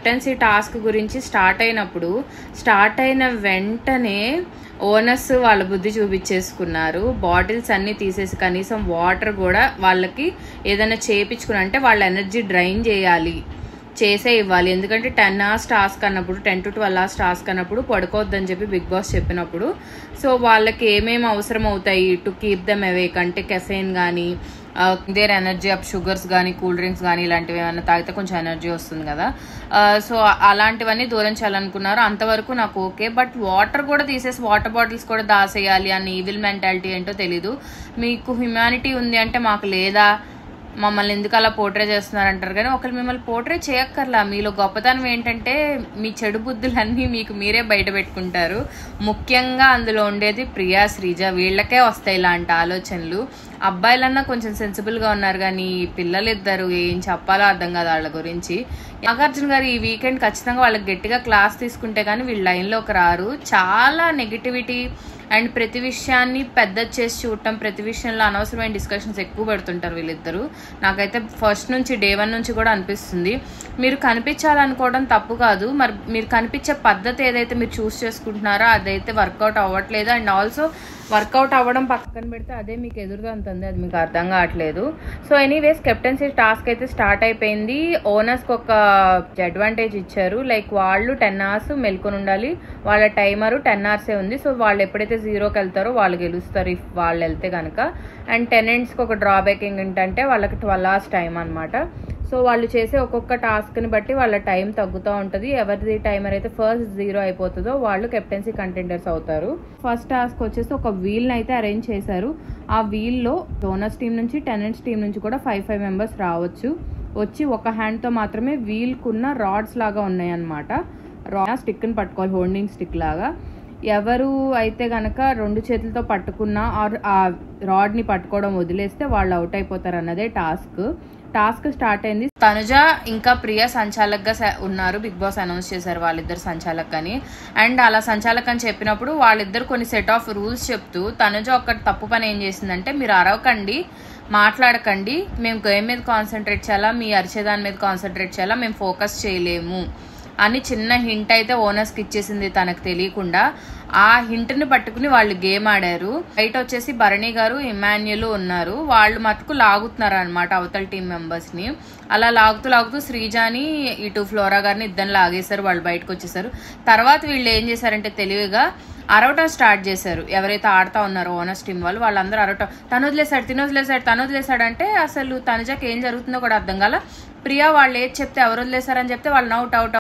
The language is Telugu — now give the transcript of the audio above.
కెప్టెన్సీ టాస్క్ గురించి స్టార్ట్ అయిన వెంటనే ఓనర్స్ వాళ్ళ బుద్ధి చూపించేసుకున్నారు. బాటిల్స్ అన్నీ తీసేసి కనీసం వాటర్ కూడా వాళ్ళకి ఏదైనా చేయించుకుని, అంటే వాళ్ళ ఎనర్జీ డ్రైన్ చేసే ఇవ్వాలి. ఎందుకంటే 10 hours టాస్క్ అన్నప్పుడు, 10 to 12 hours టాస్క్ అన్నప్పుడు పడుకోవద్దని చెప్పి బిగ్ బాస్ చెప్పినప్పుడు, సో వాళ్ళకి ఏమేమి అవసరం అవుతాయి టు కీప్ దెమ్ అవేక్ అంటే కెఫెయిన్ కానీ, దేర్ ఎనర్జీ అప్ షుగర్స్ కానీ, కూల్ డ్రింక్స్ కానీ ఇలాంటివి ఏమైనా తాగితే కొంచెం ఎనర్జీ వస్తుంది కదా. సో అలాంటివన్నీ దూరం చేయాలనుకున్నారు. అంతవరకు నాకు ఓకే. బట్ వాటర్ కూడా తీసేసి వాటర్ బాటిల్స్ కూడా దాసేయాలి అని ఈవిల్ మెంటాలిటీ ఏంటో తెలీదు. మీకు హ్యుమానిటీ ఉంది అంటే మాకు లేదా, మమ్మల్ని ఎందుకు అలా పోర్ట్రే చేస్తున్నారంటారు. కానీ ఒకరు మిమ్మల్ని పోర్ట్రే చేయక్కర్లా. మీలో గొప్పతనం ఏంటంటే మీ చెడు బుద్ధులన్నీ మీకు మీరే బయట పెట్టుకుంటారు. ముఖ్యంగా అందులో ఉండేది ప్రియా, శ్రీజ, వీళ్ళకే వస్తాయి ఇలాంటి ఆలోచనలు. అబ్బాయిలన్నా కొంచెం సెన్సిబుల్గా ఉన్నారు, కానీ పిల్లలిద్దరు ఏం చెప్పాలో అర్థం కాదు వాళ్ళ గురించి. నాగార్జున గారు ఈ వీకెండ్ ఖచ్చితంగా వాళ్ళకి గట్టిగా క్లాస్ తీసుకుంటే కానీ వీళ్ళు లైన్లోకి రారు. చాలా నెగిటివిటీ అండ్ ప్రతి విషయాన్ని పెద్ద చేసి చూడటం, ప్రతి విషయంలో అనవసరమైన డిస్కషన్స్ ఎక్కువ పెడుతుంటారు వీళ్ళిద్దరు. నాకైతే ఫస్ట్ నుంచి డే 1 నుంచి కూడా అనిపిస్తుంది. మీరు కనిపించాలనుకోవడం తప్పు కాదు, మరి మీరు కనిపించే పద్ధతి ఏదైతే మీరు చూస్ చేసుకుంటున్నారో అదైతే వర్కౌట్ అవ్వట్లేదు. అండ్ ఆల్సో వర్కౌట్ అవ్వడం పక్కన పెడితే అదే మీకు ఎదురుగా ఉంటుంది, అది మీకు అర్థం కావట్లేదు. సో ఎనీవేస్ కెప్టెన్సీ టాస్క్ అయితే స్టార్ట్ అయిపోయింది. ఓనర్స్కి ఒక అడ్వాంటేజ్ ఇచ్చారు, లైక్ వాళ్ళు 10 hours మెల్కొని ఉండాలి. వాళ్ళ టైమరు 10 hours ఉంది. సో వాళ్ళు ఎప్పుడైతే 0కి వెళ్తారో వాళ్ళు గెలుస్తారు ఇఫ్ వాళ్ళు వెళ్తే కనుక. అండ్ టెనెంట్స్కి ఒక డ్రాబ్యాకింగ్ ఏంటంటే వాళ్ళకి 12 hours టైం అనమాట. సో వాళ్ళు చేసే ఒక్కొక్క టాస్క్ని బట్టి వాళ్ళ టైం తగ్గుతూ ఉంటుంది. ఎవరిది టైమర్ అయితే ఫస్ట్ 0 అయిపోతుందో వాళ్ళు కెప్టెన్సీ కంటెండర్స్ అవుతారు. ఫస్ట్ టాస్క్ వచ్చేసి ఒక వీల్ని అయితే అరేంజ్ చేశారు. ఆ వీల్లో ఓనర్స్ టీం నుంచి, టెనెంట్స్ టీం నుంచి కూడా 5 members రావచ్చు. వచ్చి ఒక హ్యాండ్తో మాత్రమే వీల్కున్న రాడ్స్ లాగా ఉన్నాయన్నమాట. స్టిక్ని పట్టుకోవాలి, హోల్డింగ్ స్టిక్ లాగా. ఎవరు అయితే గనక 2 చేతులతో పట్టుకున్నా ఆర్ ఆ రాడ్ని పట్టుకోవడం వదిలేస్తే వాళ్ళు అవుట్ అయిపోతారు అన్నదే టాస్క్ స్టార్ట్ అయింది. తనుజ ఇంకా ప్రియ సంచాలక్గా ఉన్నారు. బిగ్ బాస్ అనౌన్స్ చేశారు వాళ్ళిద్దరు సంచాలక్ అని. అండ్ అలా సంచాలక్ అని చెప్పినప్పుడు వాళ్ళిద్దరు కొన్ని సెట్ ఆఫ్ రూల్స్ చెప్తూ, తనుజ ఒక తప్పు పని ఏం చేసిందంటే, మీరు అరవకండి, మాట్లాడకండి, మేము గేమ్ మీద కాన్సన్ట్రేట్ చేయాలా, మీ అరిచేదాని మీద కాన్సన్ట్రేట్ చేయాలా, మేము ఫోకస్ చేయలేము అని చిన్న హింట్ అయితే ఓనర్స్కి ఇచ్చేసింది తనకు తెలియకుండా. ఆ హింట్ని పట్టుకుని వాళ్ళు గేమ్ ఆడారు. బయట వచ్చేసి భరణి గారు, ఇమాన్యుల్ ఉన్నారు. వాళ్ళు మటుకు లాగుతున్నారు అనమాట అవతల టీం మెంబర్స్ని. అలా లాగుతూ శ్రీజాని, ఇటు ఫ్లోరా గారిని ఇద్దరిని లాగేశారు. వాళ్ళు బయటకు వచ్చేసారు. తర్వాత వీళ్ళు ఏం చేశారంటే తెలివిగా అరవటం స్టార్ట్ చేశారు. ఎవరైతే ఆడుతూ ఉన్నారో ఓనర్స్ టీం వాళ్ళందరూ అరవటం, తను వదిలేశాడు అంటే అసలు తనుజకి ఏం జరుగుతుందో కూడా అర్థం కాల. ప్రియా వాళ్ళు ఏది చెప్తే ఎవరు వదిలేశారని చెప్తే వాళ్ళు అవుట్